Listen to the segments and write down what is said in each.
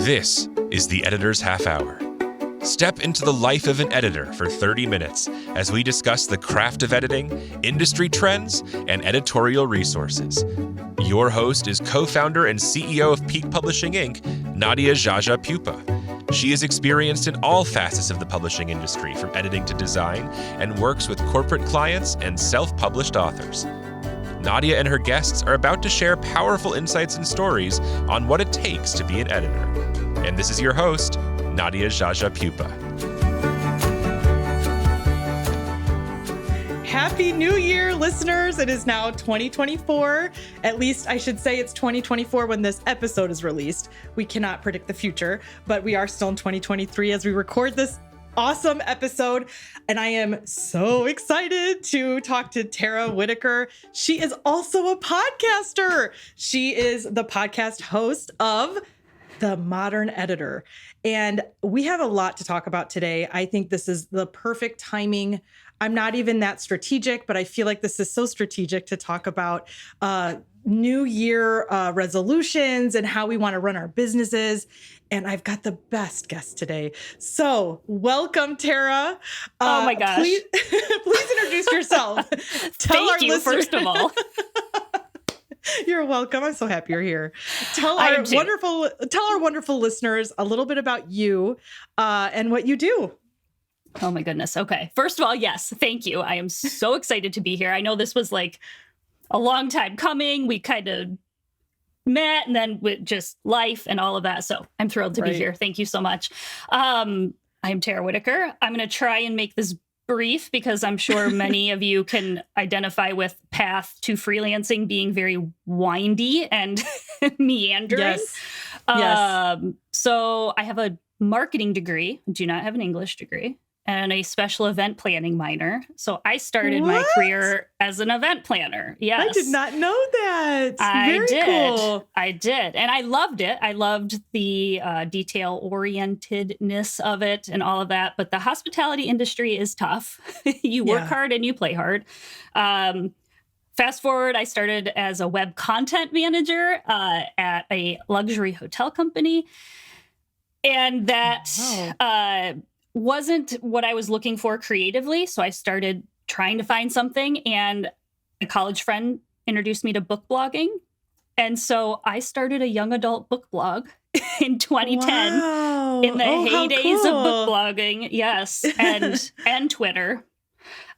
This is the Editor's Half Hour. Step into the life of an editor for 30 minutes as we discuss the craft of editing, industry trends, and editorial resources. Your host is co-founder and CEO of Peak Publishing Inc., Nadia Jaja Pupa. She is experienced in all facets of the publishing industry, from editing to design, and works with corporate clients and self-published authors. Nadia and her guests are about to share powerful insights and stories on what it takes to be an editor. And this is your host, Nadia Jaja Pupa. Happy New Year, listeners. It is now 2024. At least I should say it's 2024 when this episode is released. We cannot predict the future, but we are still in 2023 as we record this awesome episode. And I am so excited to talk to Tara Whitaker. She is also a podcaster. She is the podcast host of The Modern Editor. And we have a lot to talk about today. I think this is the perfect timing. I'm not even that strategic, but I feel like this is so strategic to talk about New Year resolutions and how we want to run our businesses. And I've got the best guest today. So welcome, Tara. Oh my gosh. Please introduce yourself. Thank you, first of all. You're welcome. I'm so happy you're here. Tell our wonderful listeners a little bit about you and what you do. Oh my goodness. Okay. First of all, yes, thank you. I am so excited to be here. I know this was like a long time coming. We kind of met and then with just life and all of that. So I'm thrilled to be here. Thank you so much. I'm Tara Whitaker. I'm going to try and make this brief because I'm sure many of you can identify with path to freelancing being very windy and meandering. Yes. So I have a marketing degree, do not have an English degree, and a special event planning minor. So I started my career as an event planner. Yes. I did not know that. Very cool. I did. And I loved it. I loved the detail-orientedness of it and all of that. But the hospitality industry is tough. You work hard and you play hard. Fast forward, I started as a web content manager at a luxury hotel company. And that wasn't what I was looking for creatively. So I started trying to find something, and a college friend introduced me to book blogging. And so I started a young adult book blog in 2010 in the heydays of book blogging. Yes. And Twitter.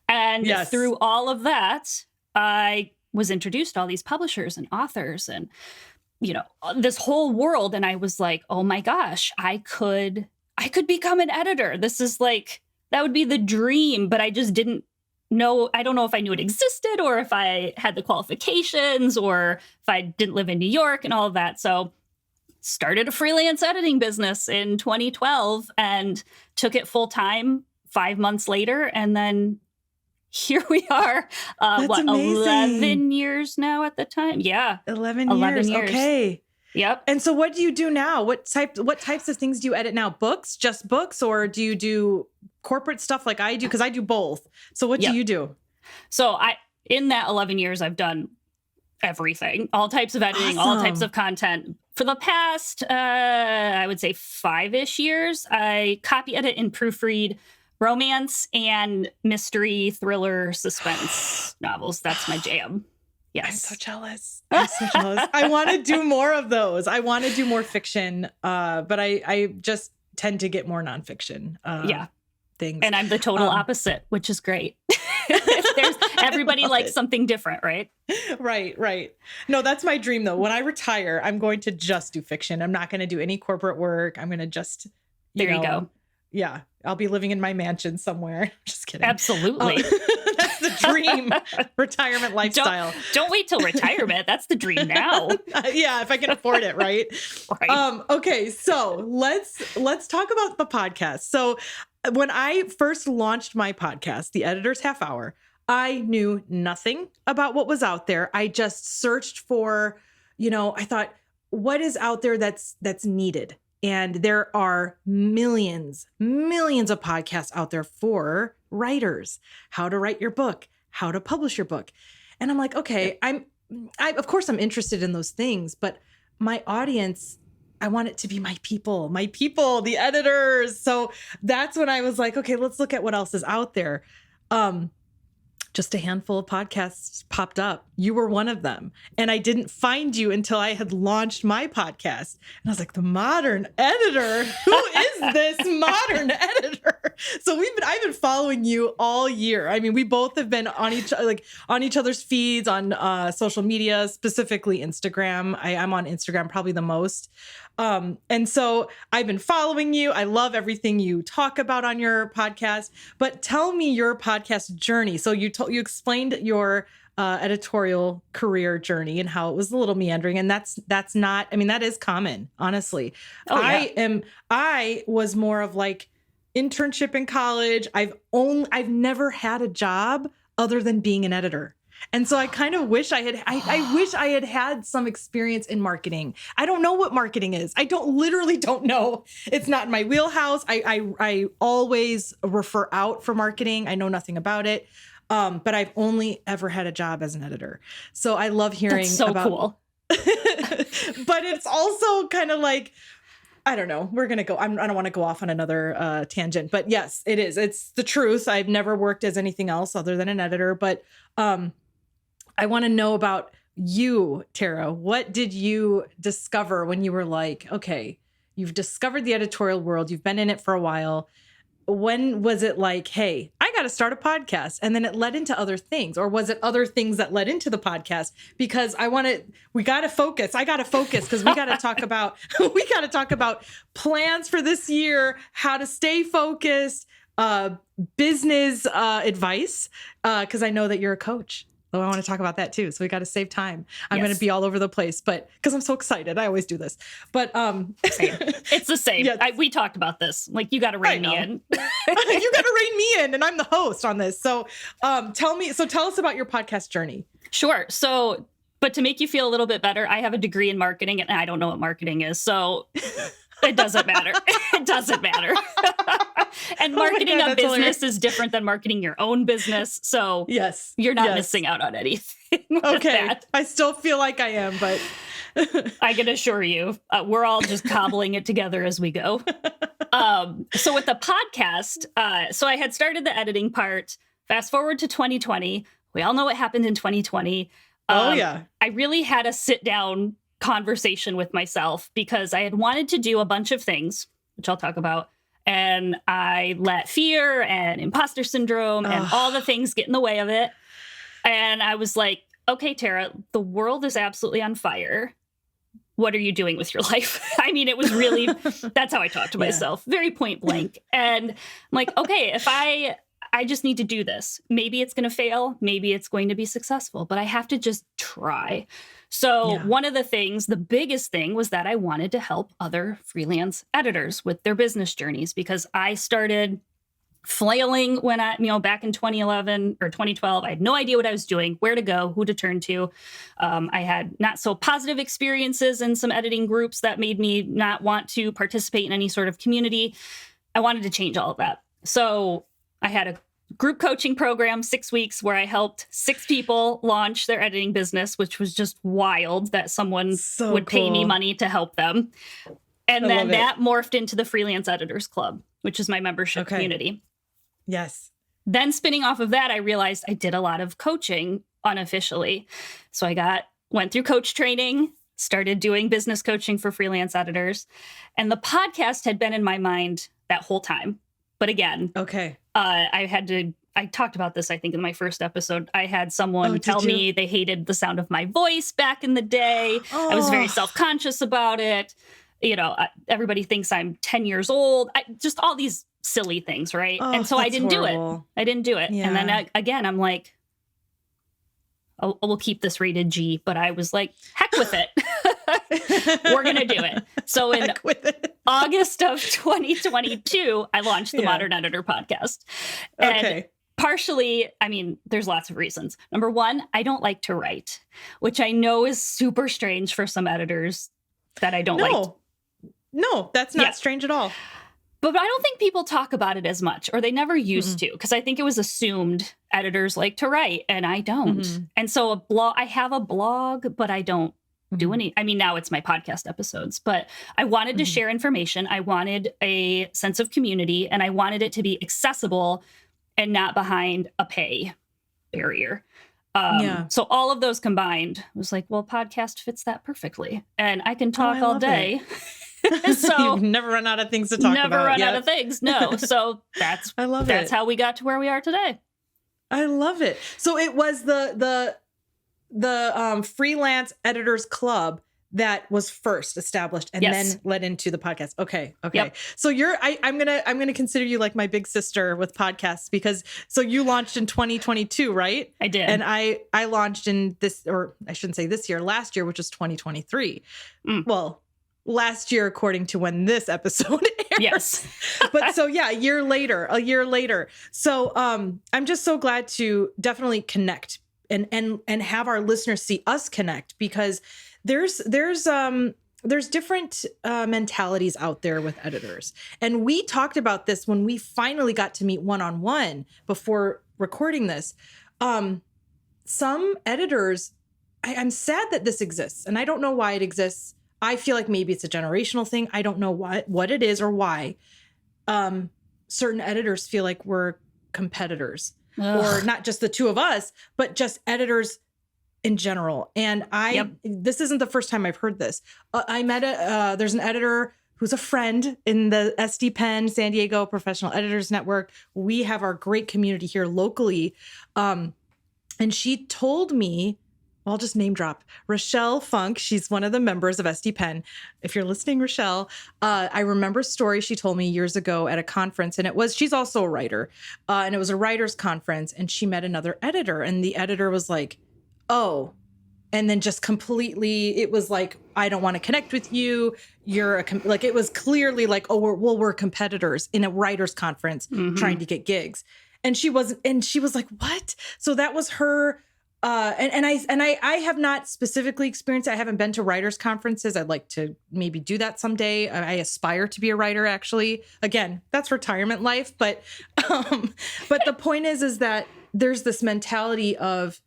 And through all of that, I was introduced to all these publishers and authors and, you know, this whole world. And I was like, oh my gosh, I could become an editor. This is like, that would be the dream, but I just didn't know. I don't know if I knew it existed or if I had the qualifications or if I didn't live in New York and all of that. So started a freelance editing business in 2012 and took it full time 5 months later. And then here we are, 11 years now at the time. Yeah. 11 years. Okay. Yep. And so what do you do now? What types of things do you edit now? Books, just books, or do you do corporate stuff like I do? Because I do both. So what do you do? So in that 11 years, I've done everything, all types of editing, all types of content. For the past, I would say 5-ish years, I copy edit and proofread romance and thriller, suspense novels. That's my jam. Yes. I'm so jealous. I want to do more of those. I want to do more fiction, but I just tend to get more nonfiction things. And I'm the total opposite, which is great. Everybody likes something different, right? Right. No, that's my dream, though. When I retire, I'm going to just do fiction. I'm not going to do any corporate work. I'm going to just, you go. Yeah. I'll be living in my mansion somewhere. Just kidding. Absolutely. That's the dream retirement lifestyle. Don't wait till retirement. That's the dream now. Yeah, if I can afford it, right? Right. Okay, so let's talk about the podcast. So when I first launched my podcast, The Editor's Half Hour, I knew nothing about what was out there. I just searched for, I thought, what is out there that's needed? And there are millions of podcasts out there for writers, how to write your book, how to publish your book. And I'm like, okay, of course I'm interested in those things, but my audience I want it to be my people, the editors. So that's when I was like, okay, let's look at what else is out there. Just a handful of podcasts popped up. You were one of them. And I didn't find you until I had launched my podcast. And I was like, the modern editor? Who is this modern editor? So I've been following you all year. I mean, we both have been on each other's feeds on social media, specifically Instagram. I'm on Instagram probably the most. And so I've been following you. I love everything you talk about on your podcast, but tell me your podcast journey. So you explained your editorial career journey and how it was a little meandering, and that's not, I mean, that is common, honestly. Oh, yeah. I was more of like internship in college. I've never had a job other than being an editor. And so I kind of wish I wish I had had some experience in marketing. I don't know what marketing is. Literally don't know. It's not in my wheelhouse. I always refer out for marketing. I know nothing about it. But I've only ever had a job as an editor. So I love hearing That's so about cool. But it's also kind of like, I don't know. We're going to go. I don't want to go off on another tangent, but yes, it is. It's the truth. I've never worked as anything else other than an editor, but I want to know about you, Tara. What did you discover when you were like, okay, you've discovered the editorial world. You've been in it for a while. When was it like, hey, I got to start a podcast? And then it led into other things, or was it other things that led into the podcast? Because we got to focus. I got to focus because we got to talk about plans for this year, how to stay focused, business advice, because I know that you're a coach. So I want to talk about that too. So we got to save time. I'm going to be all over the place, but because I'm so excited, I always do this. But same. It's the same. Yes. We talked about this. Like, you got to rein me in. You got to rein me in, and I'm the host on this. So tell us about your podcast journey. Sure. So, but to make you feel a little bit better, I have a degree in marketing, and I don't know what marketing is. So it doesn't matter. It doesn't matter. And marketing a business hilarious. Is different than marketing your own business. So yes, you're not missing out on anything. Okay. That. I still feel like I am, but I can assure you, we're all just cobbling it together as we go. So with the podcast, so I had started the editing part. Fast forward to 2020. We all know what happened in 2020. I really had a sit down conversation with myself because I had wanted to do a bunch of things, which I'll talk about. And I let fear and imposter syndrome and all the things get in the way of it. And I was like, okay, Tara, the world is absolutely on fire. What are you doing with your life? I mean, it was really, that's how I talked to myself, very point blank. And I'm like, okay, if I just need to do this. Maybe it's going to fail. Maybe it's going to be successful, but I have to just try. So one of the things, the biggest thing, was that I wanted to help other freelance editors with their business journeys, because I started flailing when back in 2011 or 2012, I had no idea what I was doing, where to go, who to turn to. I had not so positive experiences in some editing groups that made me not want to participate in any sort of community. I wanted to change all of that. So I had a group coaching program, 6 weeks, where I helped 6 people launch their editing business, which was just wild that someone would pay me money to help them. And then that morphed into the Freelance Editors Club, which is my membership community. Yes. Then spinning off of that, I realized I did a lot of coaching unofficially. So I went through coach training, started doing business coaching for freelance editors. And the podcast had been in my mind that whole time. But again, I talked about this, I think, in my first episode. I had someone tell me they hated the sound of my voice back in the day. I was very self-conscious about it. Everybody thinks I'm 10 years old. Just all these silly things, right? And so I didn't do it. I didn't do it. Yeah. And then again, I'm like, we'll keep this rated G. But I was like, heck with it. We're going to do it. So in August of 2022, I launched the Modern Editor podcast. And partially, I mean, there's lots of reasons. Number one, I don't like to write, which I know is super strange for some editors that I don't like. No, that's not strange at all. But I don't think people talk about it as much, or they never used to, because I think it was assumed editors like to write, and I don't. And so I have a blog, but I don't do any, I mean, now it's my podcast episodes, but I wanted to share information. I wanted a sense of community, and I wanted it to be accessible and not behind a pay barrier. So all of those combined was like, well, podcast fits that perfectly, and I can talk all day. So you never run out of things to talk about. Never run out of things. No. So that's how we got to where we are today. I love it. So it was the freelance editors club that was first established and then led into the podcast. Okay. Yep. So I'm gonna consider you like my big sister with podcasts, because so you launched in 2022, right? I did. And I launched in this, or I shouldn't say this year, last year, which is 2023. Well, last year, according to when this episode airs. Yes. But so yeah, a year later. So I'm just so glad to definitely connect and have our listeners see us connect, because there's different mentalities out there with editors. And we talked about this when we finally got to meet one-on-one before recording this. Some editors, I'm sad that this exists, and I don't know why it exists. I feel like maybe it's a generational thing. I don't know what it is or why. Certain editors feel like we're competitors. Or not just the two of us, but just editors in general. And this isn't the first time I've heard this. I met there's an editor who's a friend in the SD Pen San Diego Professional Editors Network. We have our great community here locally. And she told me, I'll just name drop, Rochelle Funk. She's one of the members of SD Pen. If you're listening, Rochelle, I remember a story she told me years ago at a conference, and she's also a writer, and it was a writer's conference, and she met another editor, and the editor was like, oh, and then just completely, it was like, I don't want to connect with you. You're like, it was clearly like, oh, we're competitors in a writer's conference trying to get gigs. And she was like, what? So that was her. And I have not specifically experienced it. I haven't been to writers' conferences. I'd like to maybe do that someday. I aspire to be a writer, actually. Again, that's retirement life. But the point is that there's this mentality of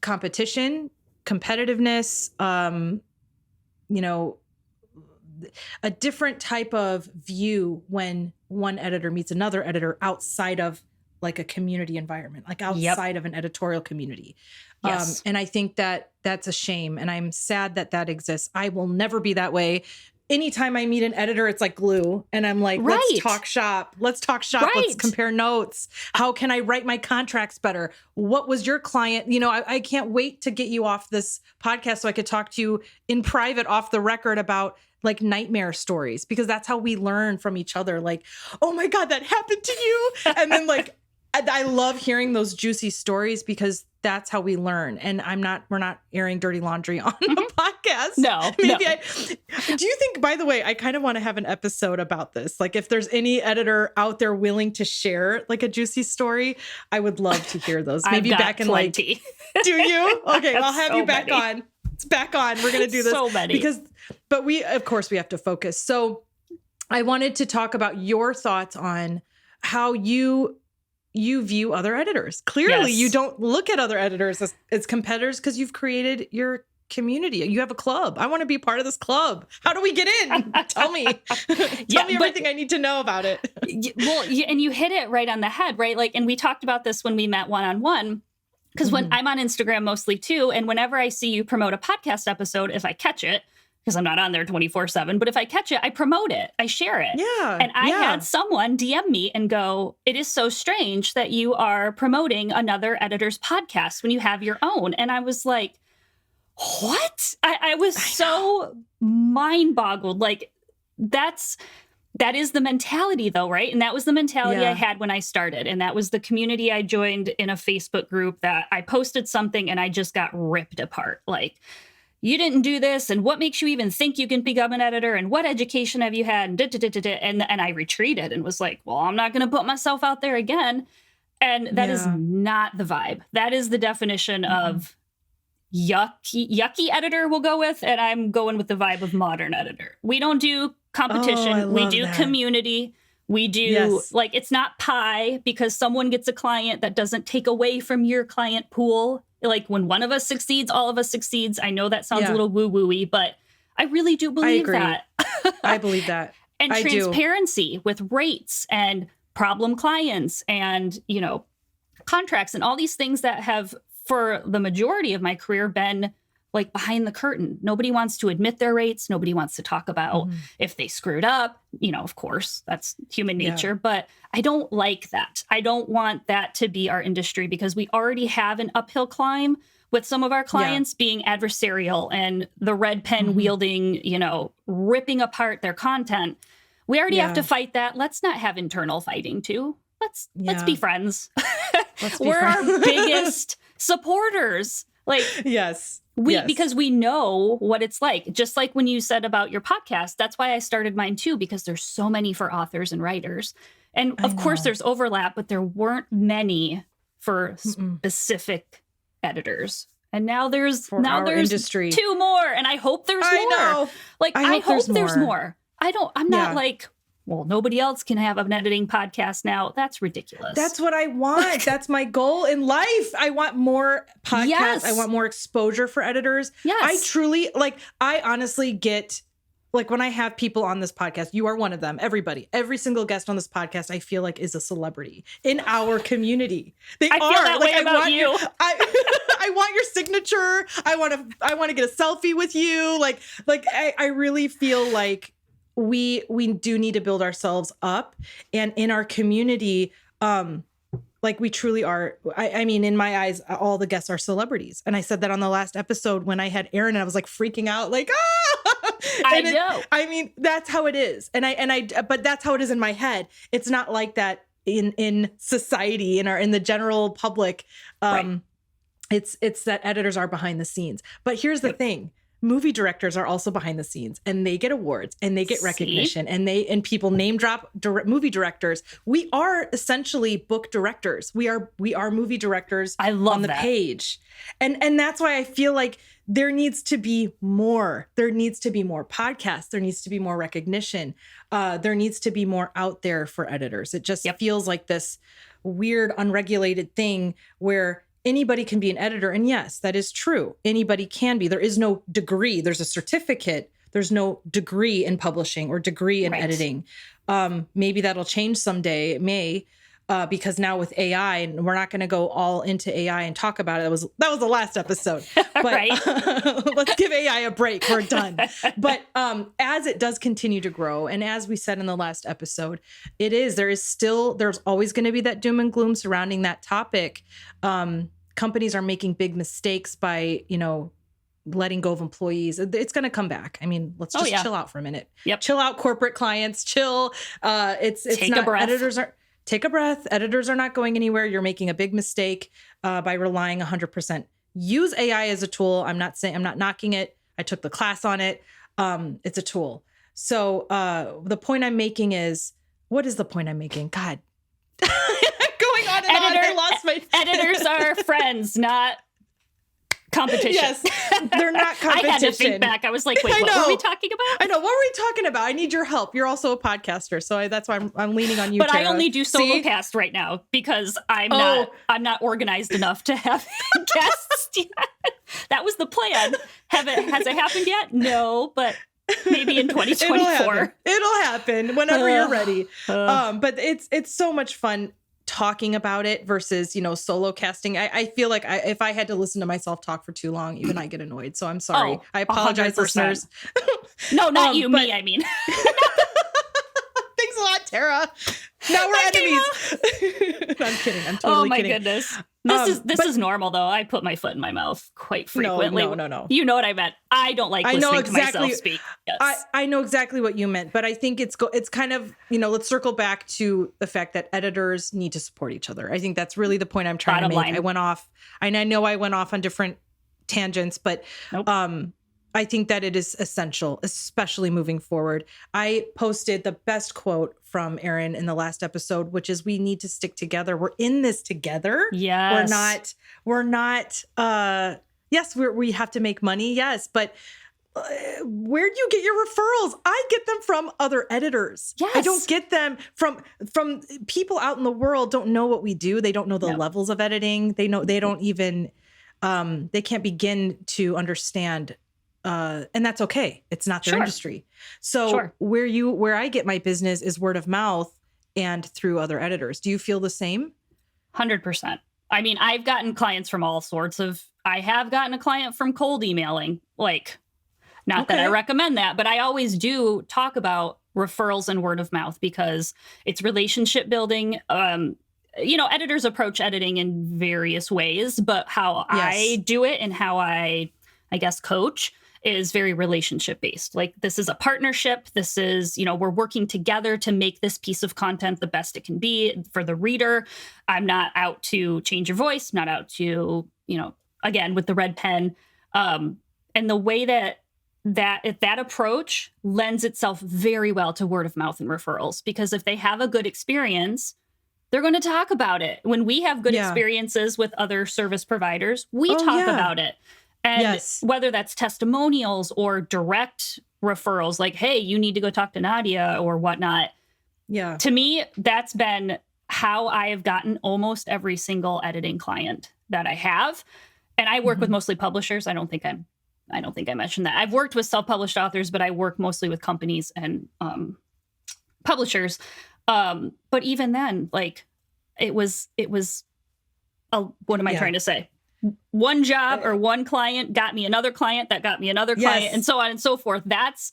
competition, competitiveness, a different type of view when one editor meets another editor outside of like a community environment, like outside of an editorial community. Yes. And I think that that's a shame. And I'm sad that exists. I will never be that way. Anytime I meet an editor, it's like glue. And I'm like, let's talk shop. Let's compare notes. How can I write my contracts better? What was your client? I can't wait to get you off this podcast so I could talk to you in private off the record about like nightmare stories, because that's how we learn from each other. Like, oh my God, that happened to you. And then like, I love hearing those juicy stories, because that's how we learn. And we're not airing dirty laundry on the podcast. No. Do you think, by the way, I kind of want to have an episode about this. Like if there's any editor out there willing to share like a juicy story, I would love to hear those. Maybe back in plenty. Do you? Okay. I'll have you back on. It's back on. We're going to do this. So many. But we have to focus. So I wanted to talk about your thoughts on how you view other editors. Clearly, you don't look at other editors as competitors, because you've created your community. You have a club. I want to be part of this club. How do we get in? Tell me. Tell me everything I need to know about it. Well, and you hit it right on the head, right? Like, and we talked about this when we met one-on-one, because when I'm on Instagram mostly too, and whenever I see you promote a podcast episode, if I catch it, because I'm not on there 24/7, but if I catch it, I promote it. I share it. Yeah. And I had someone DM me and go, it is so strange that you are promoting another editor's podcast when you have your own. And I was like, what? I was so mind boggled. Like that is the mentality though, right? And that was the mentality I had when I started. And that was the community I joined in a Facebook group that I posted something and I just got ripped apart. Like, you didn't do this, and what makes you even think you can become an editor, and what education have you had, and I retreated and was like, well, I'm not going to put myself out there again. And that is not the vibe. That is the definition of yucky editor we'll go with, and I'm going with the vibe of modern editor. We don't do competition. We do community. We do like, it's not pie because someone gets a client that doesn't take away from your client pool. like when one of us succeeds, all of us succeeds. I know that sounds Yeah. a little woo-woo-y, but I really do believe agree. that. I believe that. And I do. transparency with rates and problem clients and, you know, contracts and all these things that have, for the majority of my career, been like behind the curtain. Nobody wants to admit their rates. Nobody wants to talk about if they screwed up. You know, of course, that's human nature, but I don't like that. I don't want that to be our industry because we already have an uphill climb with some of our clients being adversarial and the red pen wielding, you know, ripping apart their content. We already have to fight that. Let's not have internal fighting too. Let's be friends. We're our biggest supporters. Like, because we know what it's like. Just like when you said about your podcast, that's why I started mine too, because there's so many for authors and writers. And of course there's overlap, but there weren't many for specific editors. And now there's industry. 2 more, and I hope there's more. Know. Like I hope there's more. I'm not like, well, nobody else can have an editing podcast now. That's ridiculous. That's what I want. That's my goal in life. I want more podcasts. Yes. I want more exposure for editors. Yes. I truly, like, I honestly get, like, when I have people on this podcast, you are one of them. Everybody, every single guest on this podcast, I feel like is a celebrity in our community. They I are. feel that like, way about you. I want your signature. I want to get a selfie with you. Like I really feel like we do need to build ourselves up, and in our community, like we truly are. I mean, in my eyes, all the guests are celebrities. And I said that on the last episode when I had Aaron, and I was like freaking out, like, I know. I mean, that's how it is. But that's how it is in my head. It's not like that in society, in the general public. It's that editors are behind the scenes. But here's the thing. Movie directors are also behind the scenes, and they get awards and they get recognition, and people name drop movie directors. We are essentially book directors. We are movie directors. I love on the that. page. And that's why I feel like there needs to be more. There needs to be more podcasts. There needs to be more recognition. There needs to be more out there for editors. It just feels like this weird, unregulated thing where anybody can be an editor. And yes, that is true. Anybody can be. There is no degree. There's a certificate. There's no degree in publishing or degree in editing. Maybe that'll change someday. It may, because now with AI, and we're not going to go all into AI and talk about it. That was the last episode. But let's give AI a break. We're done. But as it does continue to grow, and as we said in the last episode, there's always going to be that doom and gloom surrounding that topic. Companies are making big mistakes by, letting go of employees. It's going to come back. I mean, let's just chill out for a minute. Chill out, corporate clients. Chill. Take a breath. Take a breath. Editors are not going anywhere. You're making a big mistake by relying 100%. Use AI as a tool. I'm not knocking it. I took the class on it. It's a tool. So the point I'm making is, what is the point I'm making? God. Going on and on. I lost my editors are friends, not competition. Yes, they're not competition. I had to think back. I was like, wait, what were we talking about? I know. What were we talking about? I need your help. You're also a podcaster, so that's why I'm leaning on you, But Tara. I only do solo cast right now because I'm not organized enough to have guests yet. That was the plan. Has it happened yet? No, but maybe in 2024. It'll happen whenever you're ready. But it's so much fun talking about it versus, solo casting. I feel like if I had to listen to myself talk for too long, even I get annoyed. So I'm sorry. I apologize, 100%. listeners. No, not you, me, I mean. Thanks a lot, Tara. Now we're enemies. I'm kidding. I'm totally kidding. Oh my goodness. This is normal though. I put my foot in my mouth quite frequently. No. You know what I meant. I don't like listening to myself speak. Yes. I know exactly what you meant, but I think it's kind of, let's circle back to the fact that editors need to support each other. I think that's really the point I'm trying to make. Line. I went off on different tangents, but I think that it is essential, especially moving forward. I posted the best quote from Erin in the last episode, which is, we need to stick together. We're in this together. Yes. We're not, yes, we have to make money. Yes. But where do you get your referrals? I get them from other editors. Yes. I don't get them from people out in the world don't know what we do. They don't know the levels of editing. They don't even, they can't begin to understand, and that's okay. It's not their Sure. industry. So Sure. where I get my business is word of mouth and through other editors. Do you feel the same? 100%. I mean, I've gotten clients from all sorts of, I have gotten a client from cold emailing, like, not that I Okay. recommend that, but I always do talk about referrals and word of mouth because it's relationship building. Editors approach editing in various ways, but how I Yes. do it and how I guess, coach is very relationship based. Like, this is a partnership. This is, we're working together to make this piece of content the best it can be for the reader. I'm not out to change your voice, not out to, again, with the red pen. And the way that approach lends itself very well to word of mouth and referrals, because if they have a good experience, they're going to talk about it. When we have good Yeah. experiences with other service providers, we Oh, talk yeah. about it. And Yes. whether that's testimonials or direct referrals, like, hey, you need to go talk to Nadia or whatnot. Yeah. To me, that's been how I have gotten almost every single editing client that I have. And I work with mostly publishers. I don't think I mentioned that. I've worked with self-published authors, but I work mostly with companies and publishers. But even then, like, it was what am I Yeah. trying to say? One job or one client got me another client that got me another client, Yes. and so on and so forth. That's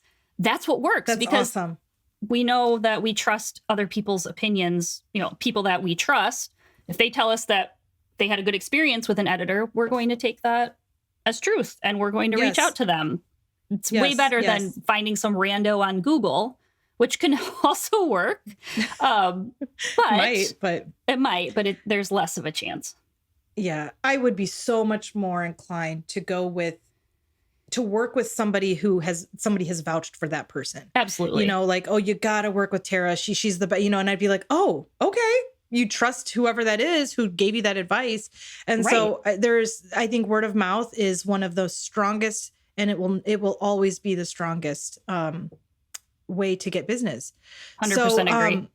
what works. That's because awesome. we know that we trust other people's opinions, people that we trust. If they tell us that they had a good experience with an editor, we're going to take that as truth and we're going to reach Yes. out to them. It's way Yes, better yes. than finding some rando on Google, which can also work. But it might, but there's less of a chance. Yeah, I would be so much more inclined to work with somebody has vouched for that person. Absolutely. Like, oh, you got to work with Tara. She's the best, and I'd be like, oh, okay. You trust whoever that is who gave you that advice. And so I think word of mouth is one of the strongest, and it will always be the strongest way to get business. 100% agree.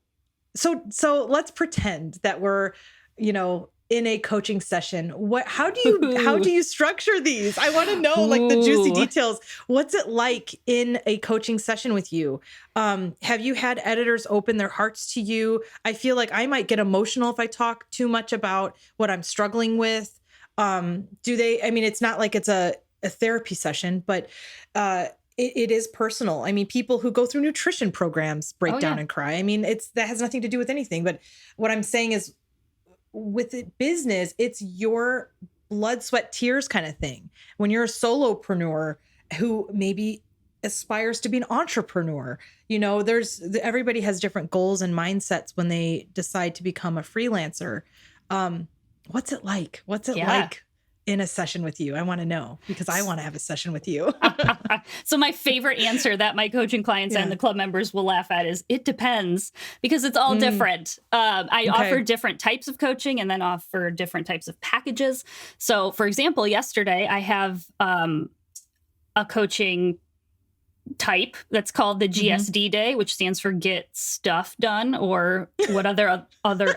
So let's pretend that we're, in a coaching session. How do you structure these? I want to know like the juicy details. What's it like in a coaching session with you? Have you had editors open their hearts to you? I feel like I might get emotional if I talk too much about what I'm struggling with. It's not like it's a therapy session, but it is personal. I mean, people who go through nutrition programs break down and cry. I mean, that has nothing to do with anything. But what I'm saying is, with business, it's your blood, sweat, tears kind of thing. When you're a solopreneur who maybe aspires to be an entrepreneur, everybody has different goals and mindsets when they decide to become a freelancer. What's it like? What's it like in a session with you? I want to know, because I want to have a session with you. So my favorite answer that my coaching clients and the club members will laugh at is, it depends, because it's all different. I offer different types of coaching and then offer different types of packages. So for example, yesterday I have a coaching type that's called the GSD day, which stands for get stuff done, or what other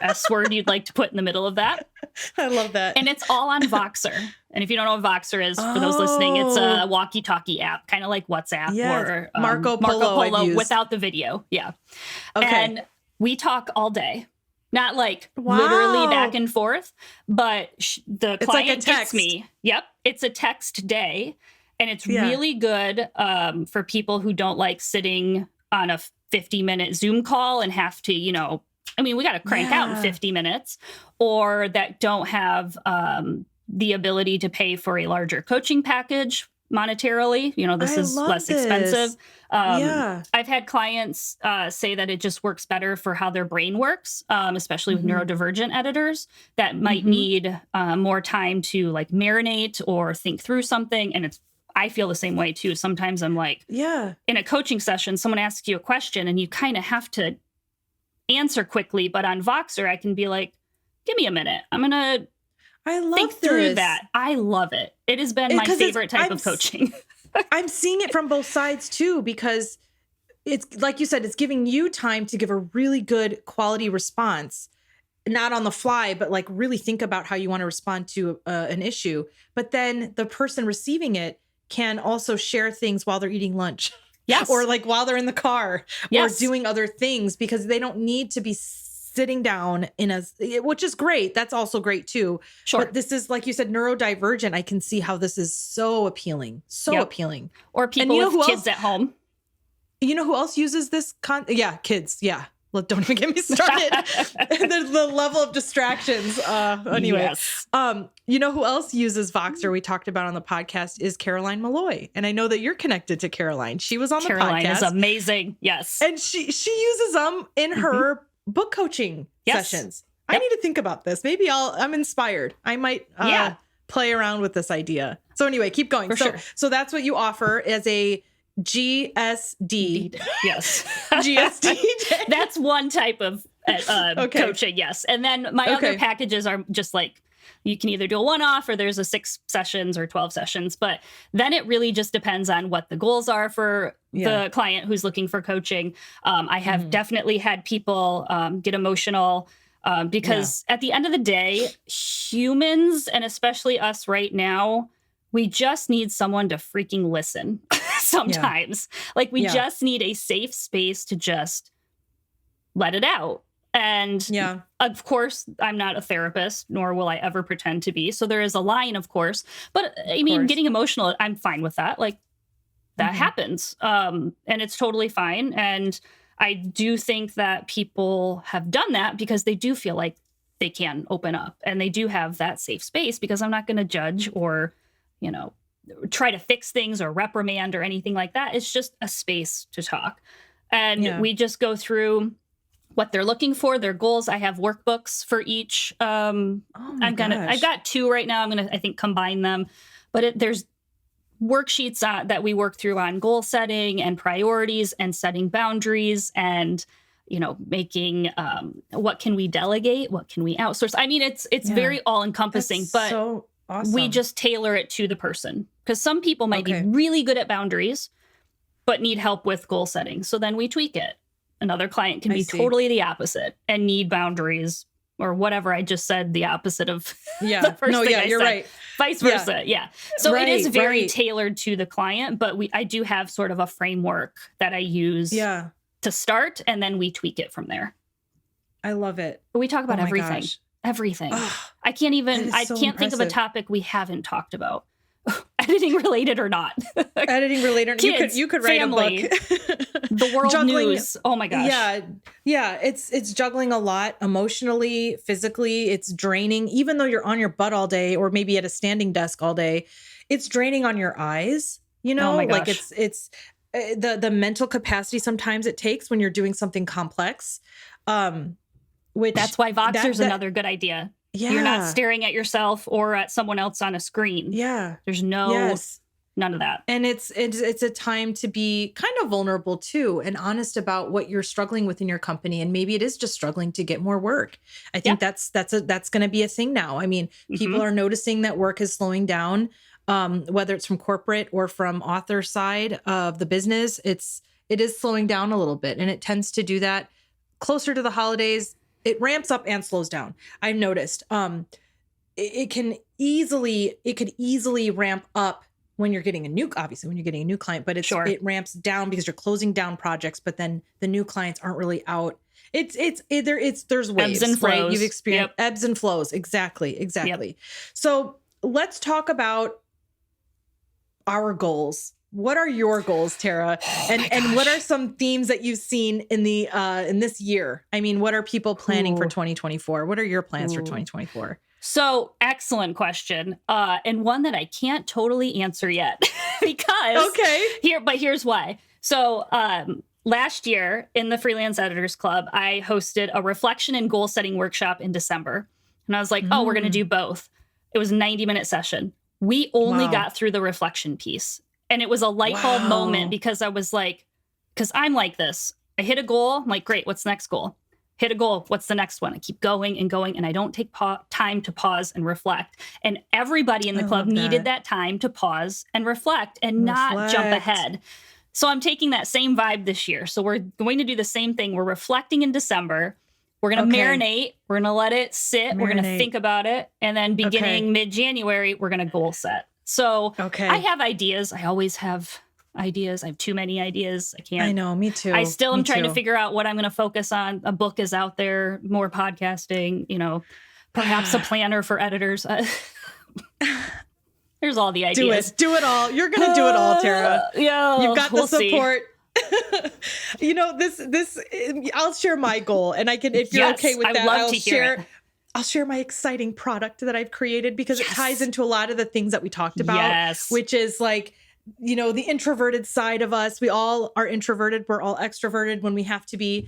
S word you'd like to put in the middle of that. I love that. And it's all on Voxer. And if you don't know what Voxer is, for those listening, it's a walkie-talkie app, kind of like WhatsApp or Marco Polo without the video. Yeah. Okay. And we talk all day. Not like literally back and forth, but the It's client like a text. gets me. Yep. It's a text day. And it's really good for people who don't like sitting on a 50-minute Zoom call and have to, we got to crank out in 50 minutes, or that don't have the ability to pay for a larger coaching package monetarily. This is less expensive. I've had clients say that it just works better for how their brain works, especially with neurodivergent editors that might need more time to like marinate or think through something. And I feel the same way too. Sometimes I'm like, in a coaching session, someone asks you a question and you kind of have to answer quickly. But on Voxer, I can be like, give me a minute. I'm going to think through that. I love it. It has been my favorite type of coaching. I'm seeing it from both sides too, because it's like you said, it's giving you time to give a really good quality response not on the fly, but like really think about how you want to respond to an issue. But then the person receiving it can also share things while they're eating lunch. Yes. Or like while they're in the car or doing other things, because they don't need to be sitting down which is great. That's also great too. Sure. But this is, like you said, neurodivergent. I can see how this is so appealing. So appealing. Or people with kids at home. You know who else uses this? Kids. Yeah. Well, don't even get me started. the level of distractions. Anyway, yes. You know who else uses Voxer? We talked about on the podcast is Caroline Malloy, and I know that you're connected to Caroline. She was on the podcast. Caroline is amazing. Yes, and she uses them in her book coaching sessions. Yep. I need to think about this. Maybe I'm inspired. I might play around with this idea. So anyway, keep going. So that's what you offer as a GSD. Yes. GSD. That's one type of coaching. Yes. And then my other packages are just like, you can either do a one-off or there's a 6 sessions or 12 sessions, but then it really just depends on what the goals are for the client who's looking for coaching. I have definitely had people get emotional because at the end of the day, humans, and especially us right now, we just need someone to freaking listen sometimes. Like we just need a safe space to just let it out. And of course, I'm not a therapist, nor will I ever pretend to be. So there is a line, of course. But I mean, getting emotional, I'm fine with that. Like that happens. And it's totally fine. And I do think that people have done that because they do feel like they can open up and they do have that safe space, because I'm not going to judge or, try to fix things or reprimand or anything like that. It's just a space to talk. And we just go through what they're looking for, their goals. I have workbooks for each. I've got 2 right now. I'm going to, I think, combine them. But there's worksheets that we work through on goal setting and priorities and setting boundaries and, making what can we delegate? What can we outsource? I mean, it's very all encompassing, but so awesome. We just tailor it to the person, because some people might be really good at boundaries, but need help with goal setting. So then we tweak it. Another client can be totally the opposite and need boundaries or whatever. I just said the opposite of the first thing I you're said. Right. Vice versa. Yeah. So it is very tailored to the client, but I do have sort of a framework that I use to start, and then we tweak it from there. I love it. But we talk about everything. Gosh. Everything. I can't think of a topic we haven't talked about. Editing related or not. Editing related. Kids, you could write family, a book. The world news. Oh my gosh. Yeah. It's juggling a lot emotionally, physically. It's draining. Even though you're on your butt all day or maybe at a standing desk all day, it's draining on your eyes. Oh my gosh. Like it's the mental capacity sometimes it takes when you're doing something complex. Which that's why Voxer's another good idea. Yeah. You're not staring at yourself or at someone else on a screen. Yeah. There's none of that. And it's a time to be kind of vulnerable too and honest about what you're struggling with in your company. And maybe it is just struggling to get more work. I think that's going to be a thing now. I mean, people are noticing that work is slowing down, whether it's from corporate or from author side of the business. It is slowing down a little bit, and it tends to do that closer to the holidays. It ramps up and slows down. I've noticed it could easily ramp up when you're getting a new client, but it ramps down because you're closing down projects, but then the new clients aren't really out. There's waves, ebbs and flows. Right? You've experienced ebbs and flows. Exactly. Yep. So let's talk about our goals. What are your goals, Tara? And what are some themes that you've seen in in this year? I mean, what are people planning for 2024? What are your plans for 2024? So, excellent question. And one that I can't totally answer yet because here's why. So, last year in the Freelance Editors Club, I hosted a reflection and goal setting workshop in December. And I was like, we're going to do both. It was a 90-minute session. We only got through the reflection piece. And it was a light bulb moment because I was like, because I'm like this. I hit a goal. I'm like, great, what's the next goal? Hit a goal. What's the next one? I keep going and going, and I don't take time to pause and reflect. And everybody in the club needed that time to pause and reflect and not jump ahead. So I'm taking that same vibe this year. So we're going to do the same thing. We're reflecting in December. We're going to Okay. marinate. We're going to let it sit. We're going to Marinate. think about it. And then beginning Okay. mid-January, we're going to goal set. So Okay. I have ideas. I always have ideas. I have too many ideas. I can't. I know, me too. I still am Me trying to too. figure out what I'm going to focus on. A book is out there, more podcasting, perhaps a planner for editors. There's all the ideas. Do it all. You're going to do it all, Tara. Yeah. You've got the we'll see. support. This I'll share my goal, and I can, if you're Yes, okay with I would that, love to hear it. I'll share my exciting product that I've created because it Yes. ties into a lot of the things that we talked about, Yes. which is like, the introverted side of us. We all are introverted. We're all extroverted when we have to be.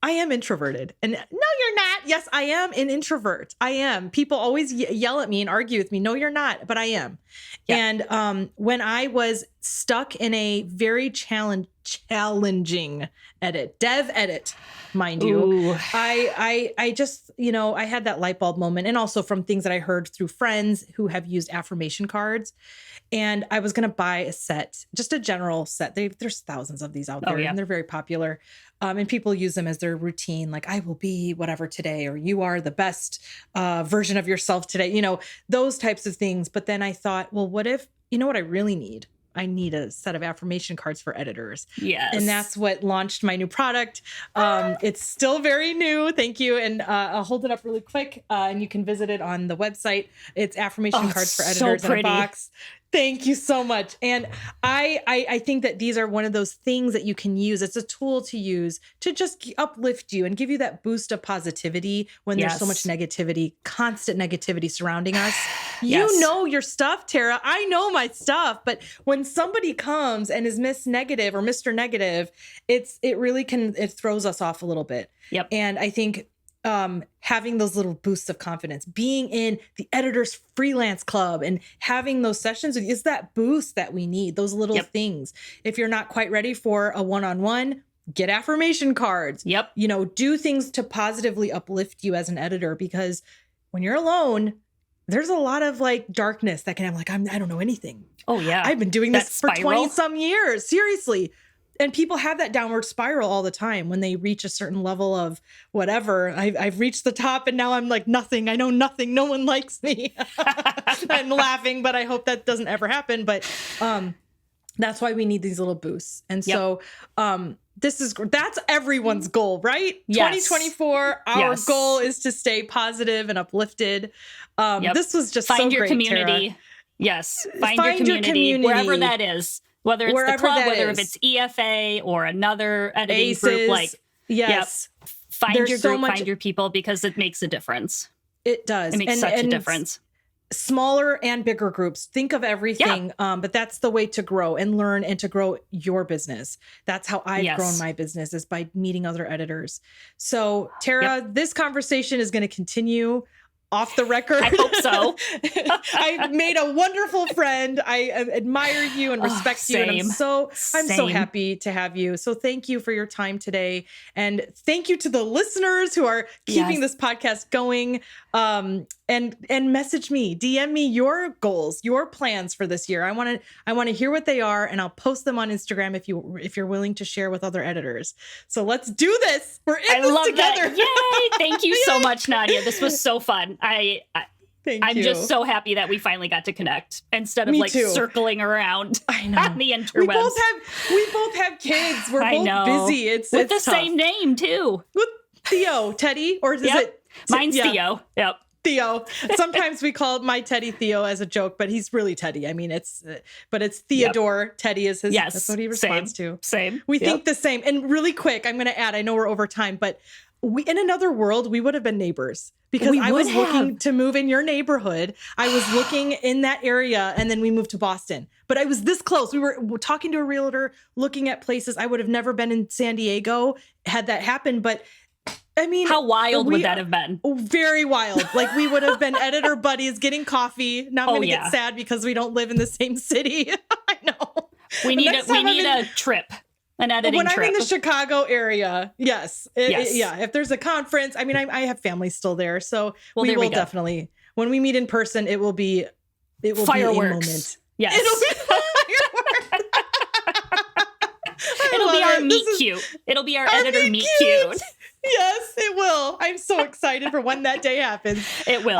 I am introverted. And no, you're not. Yes, I am an introvert. I am. People always yell at me and argue with me. No, you're not, but I am. Yeah. And when I was stuck in a very challenging dev edit, mind you, Ooh. I just, I had that light bulb moment, and also from things that I heard through friends who have used affirmation cards. And I was going to buy a set, just a general set. There's thousands of these out there, yeah. and they're very popular. And people use them as their routine, like I will be whatever today, or you are the best version of yourself today, those types of things. But then I thought, well, what if, what I really need? I need a set of affirmation cards for editors. Yes. And that's what launched my new product. It's still very new. Thank you. And I'll hold it up really quick, and you can visit it on the website. It's affirmation cards for so editors in a pretty. box. Thank you so much. And I think that these are one of those things that you can use. It's a tool to use to just uplift you and give you that boost of positivity when there's so much negativity, constant negativity surrounding us. Yes. You know your stuff, Tara. I know my stuff. But when somebody comes and is Miss Negative or Mr. Negative, it throws us off a little bit. Yep. And I think having those little boosts of confidence, being in the Editors Freelance Club and having those sessions is that boost that we need, those little things. If you're not quite ready for a one-on-one, get affirmation cards. Yep. Do things to positively uplift you as an editor, because when you're alone, there's a lot of like darkness that can have like, I don't know anything. Oh yeah. I've been doing this for spiral. 20 some years. Seriously. And people have that downward spiral all the time when they reach a certain level of whatever. I've reached the top and now I'm like nothing. I know nothing. No one likes me. I'm laughing, but I hope that doesn't ever happen. But that's why we need these little boosts. And so that's everyone's goal, right? Yes. 2024, our goal is to stay positive and uplifted. This was just find so your great, community. Tara. Yes. Find your community, wherever that is. Whether it's the club, whether if it's EFA or another editing ACEs, group, like find There's your so group, much- find your people, because it makes a difference. It does. It makes such a difference. Smaller and bigger groups. Think of everything. But that's the way to grow and learn and to grow your business. That's how I've grown my business, is by meeting other editors. So Tara, this conversation is going to continue off the record. I hope so. I've made a wonderful friend. I admire you and respect you. And I'm so happy to have you. So thank you for your time today. And thank you to the listeners who are keeping this podcast going. And message me, DM me your goals, your plans for this year. I want to hear what they are, and I'll post them on Instagram if you're willing to share with other editors. So let's do this. We're in this together. That. Yay! Thank you so much, Nadia. This was so fun. I'm just so happy that we finally got to connect instead of circling around on the interwebs. We both have kids. We're both busy. It's with the tough. Same name too. With Theo, Teddy, or is it? Mine's Theo. Yep. Theo. Sometimes we call my Teddy Theo as a joke, but he's really Teddy. I mean, it's Theodore. Yep. Teddy is his. Yes, that's what he responds to. Same. We think the same. And really quick, I'm going to add. I know we're over time, but in another world, we would have been neighbors, because I was looking to move in your neighborhood. I was looking in that area, and then we moved to Boston. But I was this close. We were talking to a realtor, looking at places. I would have never been in San Diego had that happened, but. I mean, how wild would that have been? Very wild. Like, we would have been editor buddies getting coffee. Now I'm going to get sad because we don't live in the same city. I know. We need a trip. An editing when trip. I'm in the Chicago area, yes. If there's a conference, I mean, I have family still there, so we will definitely. When we meet in person, it will be fireworks. Be a moment. Yes, it'll be fireworks. It'll be our meet cute. It'll be our editor meet cute. Yes, it will. I'm so excited for when that day happens. It will.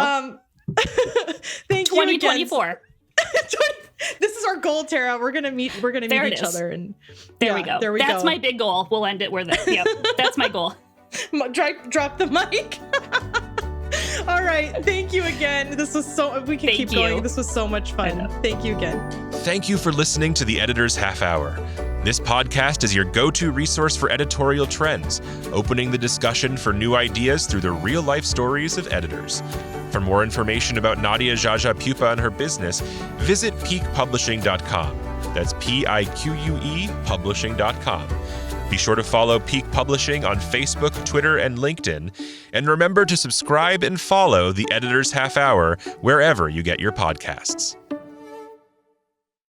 Thank you again. 2024. This is our goal, Tara. We're gonna meet each other, and there we go. There we go. That's my big goal. We'll end it where that. Yep, that's my goal. Drop the mic. All right. Thank you again. This was we can keep going. This was so much fun. Thank you again. Thank you for listening to the Editor's Half Hour. This podcast is your go-to resource for editorial trends, opening the discussion for new ideas through the real-life stories of editors. For more information about Nadia Jaja Pupa and her business, visit peakpublishing.com. That's PIQUE publishing.com. Be sure to follow Peak Publishing on Facebook, Twitter, and LinkedIn. And remember to subscribe and follow the Editor's Half Hour wherever you get your podcasts.